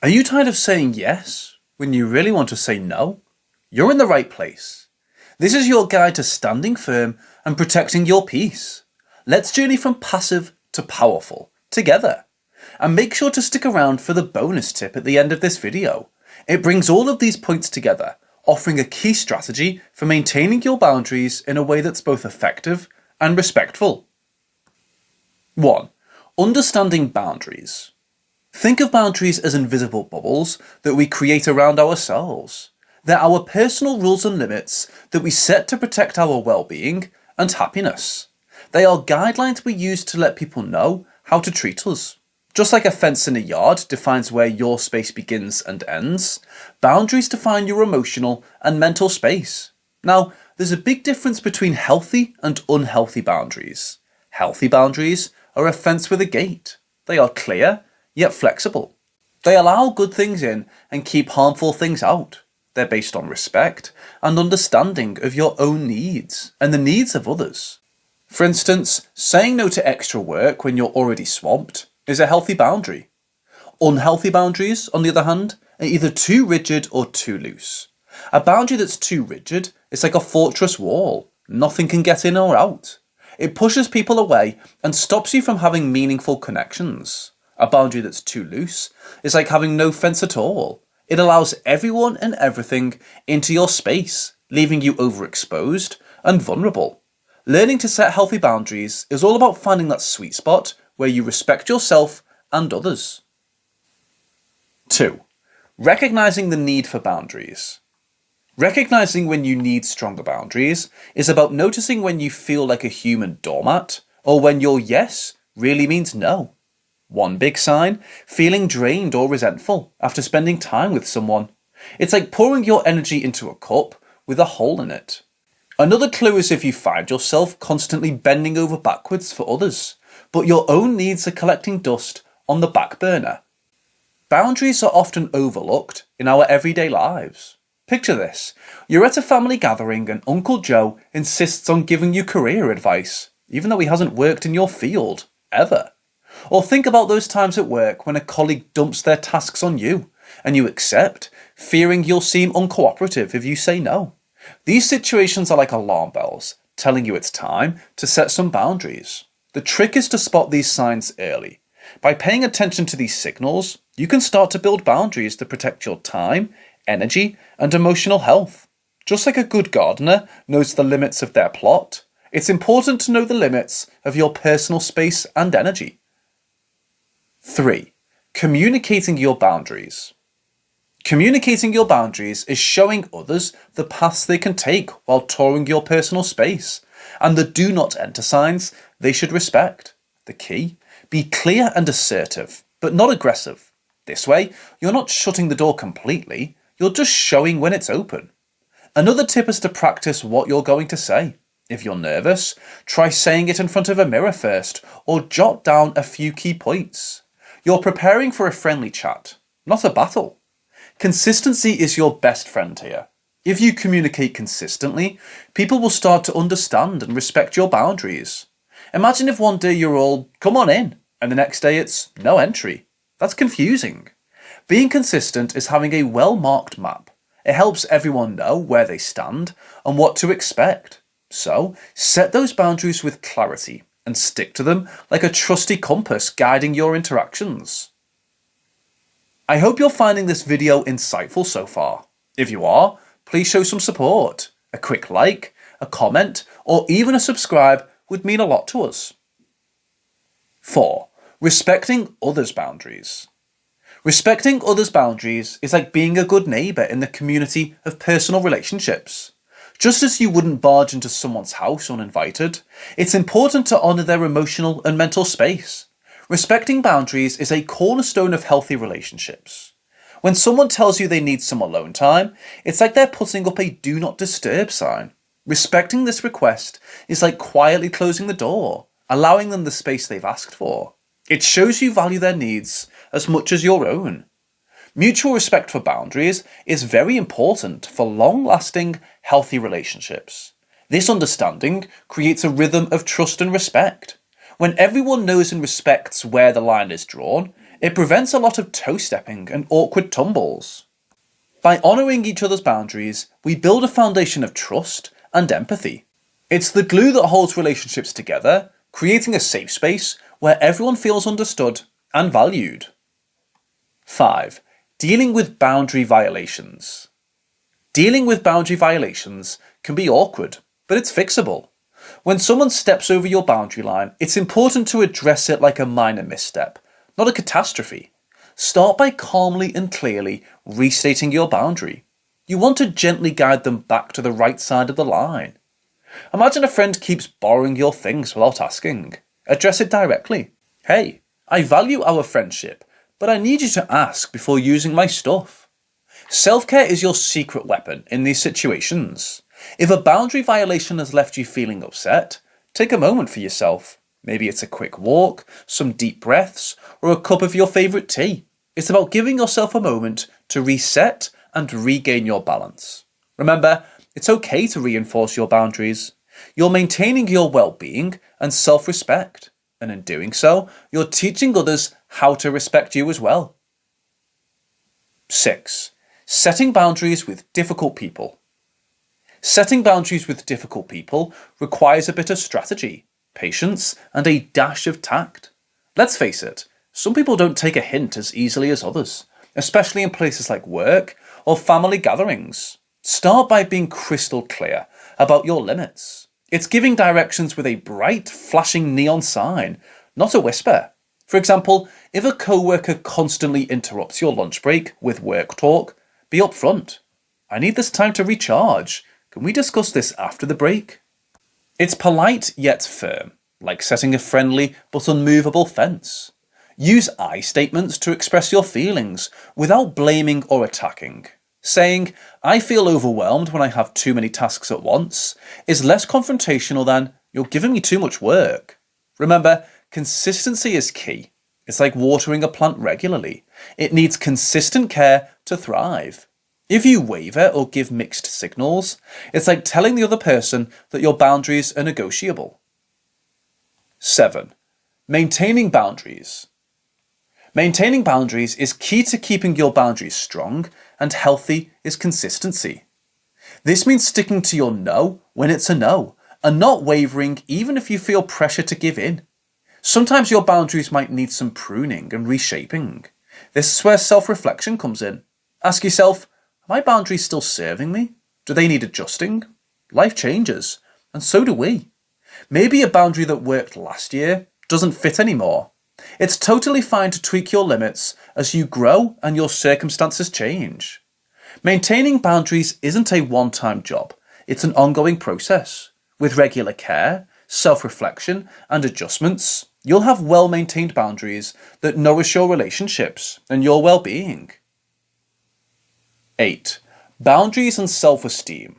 Are you tired of saying yes when you really want to say no? You're in the right place. This is your guide to standing firm and protecting your peace. Let's journey from passive to powerful together. And make sure to stick around for the bonus tip at the end of this video. It brings all of these points together, offering a key strategy for maintaining your boundaries in a way that's both effective and respectful. 1. Understanding boundaries. Think of boundaries as invisible bubbles that we create around ourselves. They're our personal rules and limits that we set to protect our well-being and happiness. They are guidelines we use to let people know how to treat us. Just like a fence in a yard defines where your space begins and ends, boundaries define your emotional and mental space. Now, there's a big difference between healthy and unhealthy boundaries. Healthy boundaries are a fence with a gate. They are clear, yet flexible. They allow good things in and keep harmful things out. They're based on respect and understanding of your own needs and the needs of others. For instance, saying no to extra work when you're already swamped is a healthy boundary. Unhealthy boundaries, on the other hand, are either too rigid or too loose. A boundary that's too rigid is like a fortress wall. Nothing can get in or out. It pushes people away and stops you from having meaningful connections. A boundary that's too loose is like having no fence at all. It allows everyone and everything into your space, leaving you overexposed and vulnerable. Learning to set healthy boundaries is all about finding that sweet spot where you respect yourself and others. 2. Recognizing the need for boundaries. Recognizing when you need stronger boundaries is about noticing when you feel like a human doormat or when your yes really means no. One big sign, feeling drained or resentful after spending time with someone. It's like pouring your energy into a cup with a hole in it. Another clue is if you find yourself constantly bending over backwards for others, but your own needs are collecting dust on the back burner. Boundaries are often overlooked in our everyday lives. Picture this. You're at a family gathering and Uncle Joe insists on giving you career advice, even though he hasn't worked in your field, ever. Or think about those times at work when a colleague dumps their tasks on you, and you accept, fearing you'll seem uncooperative if you say no. These situations are like alarm bells, telling you it's time to set some boundaries. The trick is to spot these signs early. By paying attention to these signals, you can start to build boundaries to protect your time, energy, and emotional health. Just like a good gardener knows the limits of their plot, it's important to know the limits of your personal space and energy. 3. Communicating your boundaries. Communicating your boundaries is showing others the paths they can take while touring your personal space, and the do not enter signs they should respect. The key? Be clear and assertive, but not aggressive. This way, you're not shutting the door completely, you're just showing when it's open. Another tip is to practice what you're going to say. If you're nervous, try saying it in front of a mirror first, or jot down a few key points. You're preparing for a friendly chat, not a battle. Consistency is your best friend here. If you communicate consistently, people will start to understand and respect your boundaries. Imagine if one day you're all, come on in, and the next day it's no entry. That's confusing. Being consistent is having a well-marked map. It helps everyone know where they stand and what to expect. So, set those boundaries with clarity and stick to them like a trusty compass guiding your interactions. I hope you're finding this video insightful so far. If you are, please show some support. A quick like, a comment, or even a subscribe would mean a lot to us. 4. Respecting others' boundaries. Respecting others' boundaries is like being a good neighbour in the community of personal relationships. Just as you wouldn't barge into someone's house uninvited, it's important to honour their emotional and mental space. Respecting boundaries is a cornerstone of healthy relationships. When someone tells you they need some alone time, it's like they're putting up a do not disturb sign. Respecting this request is like quietly closing the door, allowing them the space they've asked for. It shows you value their needs as much as your own. Mutual respect for boundaries is very important for long-lasting, healthy relationships. This understanding creates a rhythm of trust and respect. When everyone knows and respects where the line is drawn, It prevents a lot of toe-stepping and awkward tumbles. By honouring each other's boundaries, we build a foundation of trust and empathy. It's the glue that holds relationships together, creating a safe space where everyone feels understood and valued. 5. Dealing with boundary violations. Dealing with boundary violations can be awkward, but it's fixable. When someone steps over your boundary line, it's important to address it like a minor misstep, not a catastrophe. Start by calmly and clearly restating your boundary. You want to gently guide them back to the right side of the line. Imagine a friend keeps borrowing your things without asking. Address it directly. Hey, I value our friendship, but I need you to ask before using my stuff. Self-care is your secret weapon in these situations. If a boundary violation has left you feeling upset, take a moment for yourself. Maybe it's a quick walk, some deep breaths, or a cup of your favourite tea. It's about giving yourself a moment to reset and regain your balance. Remember, it's okay to reinforce your boundaries. You're maintaining your well-being and self-respect, and in doing so, you're teaching others how to respect you as well. 6. Setting boundaries with difficult people. Setting boundaries with difficult people requires a bit of strategy, patience, and a dash of tact. Let's face it, some people don't take a hint as easily as others, especially in places like work or family gatherings. Start by being crystal clear about your limits. It's giving directions with a bright, flashing neon sign, not a whisper. For example, if a co-worker constantly interrupts your lunch break with work talk, be upfront. I need this time to recharge. Can we discuss this after the break? It's polite yet firm, like setting a friendly but unmovable fence. Use I statements to express your feelings without blaming or attacking. Saying, I feel overwhelmed when I have too many tasks at once, is less confrontational than, you're giving me too much work. Remember, consistency is key. It's like watering a plant regularly. It needs consistent care to thrive. If you waver or give mixed signals, it's like telling the other person that your boundaries are negotiable. 7. Maintaining boundaries. Maintaining boundaries is key to keeping your boundaries strong, and healthy is consistency. This means sticking to your no when it's a no, and not wavering even if you feel pressure to give in. Sometimes your boundaries might need some pruning and reshaping. This is where self-reflection comes in. Ask yourself, are my boundaries still serving me? Do they need adjusting? Life changes, and so do we. Maybe a boundary that worked last year doesn't fit anymore. It's totally fine to tweak your limits as you grow and your circumstances change. Maintaining boundaries isn't a one-time job. It's an ongoing process. With regular care, self-reflection, and adjustments, you'll have well-maintained boundaries that nourish your relationships and your well-being. 8. Boundaries and self-esteem.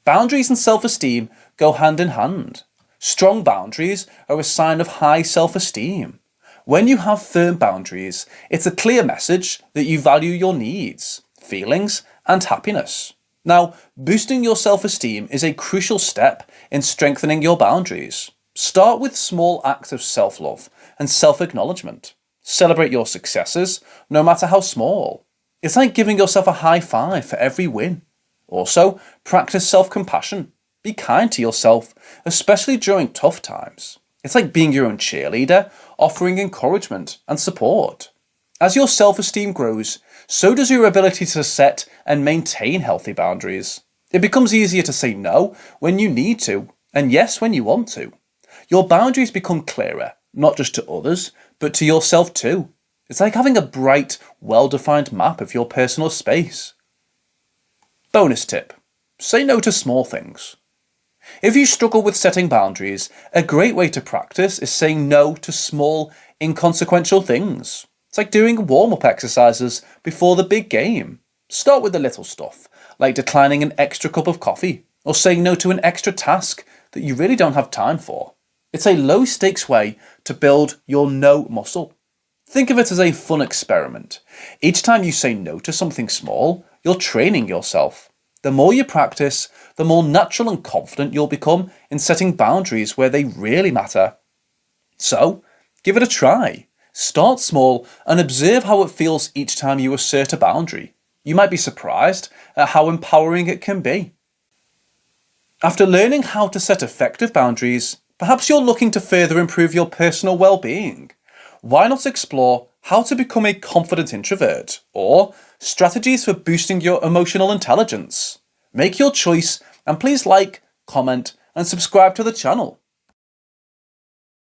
Boundaries and self-esteem go hand in hand. Strong boundaries are a sign of high self-esteem. When you have firm boundaries, it's a clear message that you value your needs, feelings, and happiness. Now, boosting your self-esteem is a crucial step in strengthening your boundaries. Start with small acts of self-love and self-acknowledgement. Celebrate your successes, no matter how small. It's like giving yourself a high five for every win. Also, practice self-compassion. Be kind to yourself, especially during tough times. It's like being your own cheerleader, offering encouragement and support. As your self-esteem grows, so does your ability to set and maintain healthy boundaries. It becomes easier to say no when you need to, and yes when you want to. Your boundaries become clearer, not just to others, but to yourself too. It's like having a bright, well-defined map of your personal space. Bonus tip: say no to small things. If you struggle with setting boundaries, a great way to practice is saying no to small, inconsequential things. It's like doing warm-up exercises before the big game. Start with the little stuff, like declining an extra cup of coffee, or saying no to an extra task that you really don't have time for. It's a low-stakes way to build your no muscle. Think of it as a fun experiment. Each time you say no to something small, you're training yourself. The more you practice, the more natural and confident you'll become in setting boundaries where they really matter. So, give it a try. Start small and observe how it feels each time you assert a boundary. You might be surprised at how empowering it can be. After learning how to set effective boundaries, perhaps you're looking to further improve your personal well-being. Why not explore how to become a confident introvert or strategies for boosting your emotional intelligence? Make your choice and please like, comment and subscribe to the channel.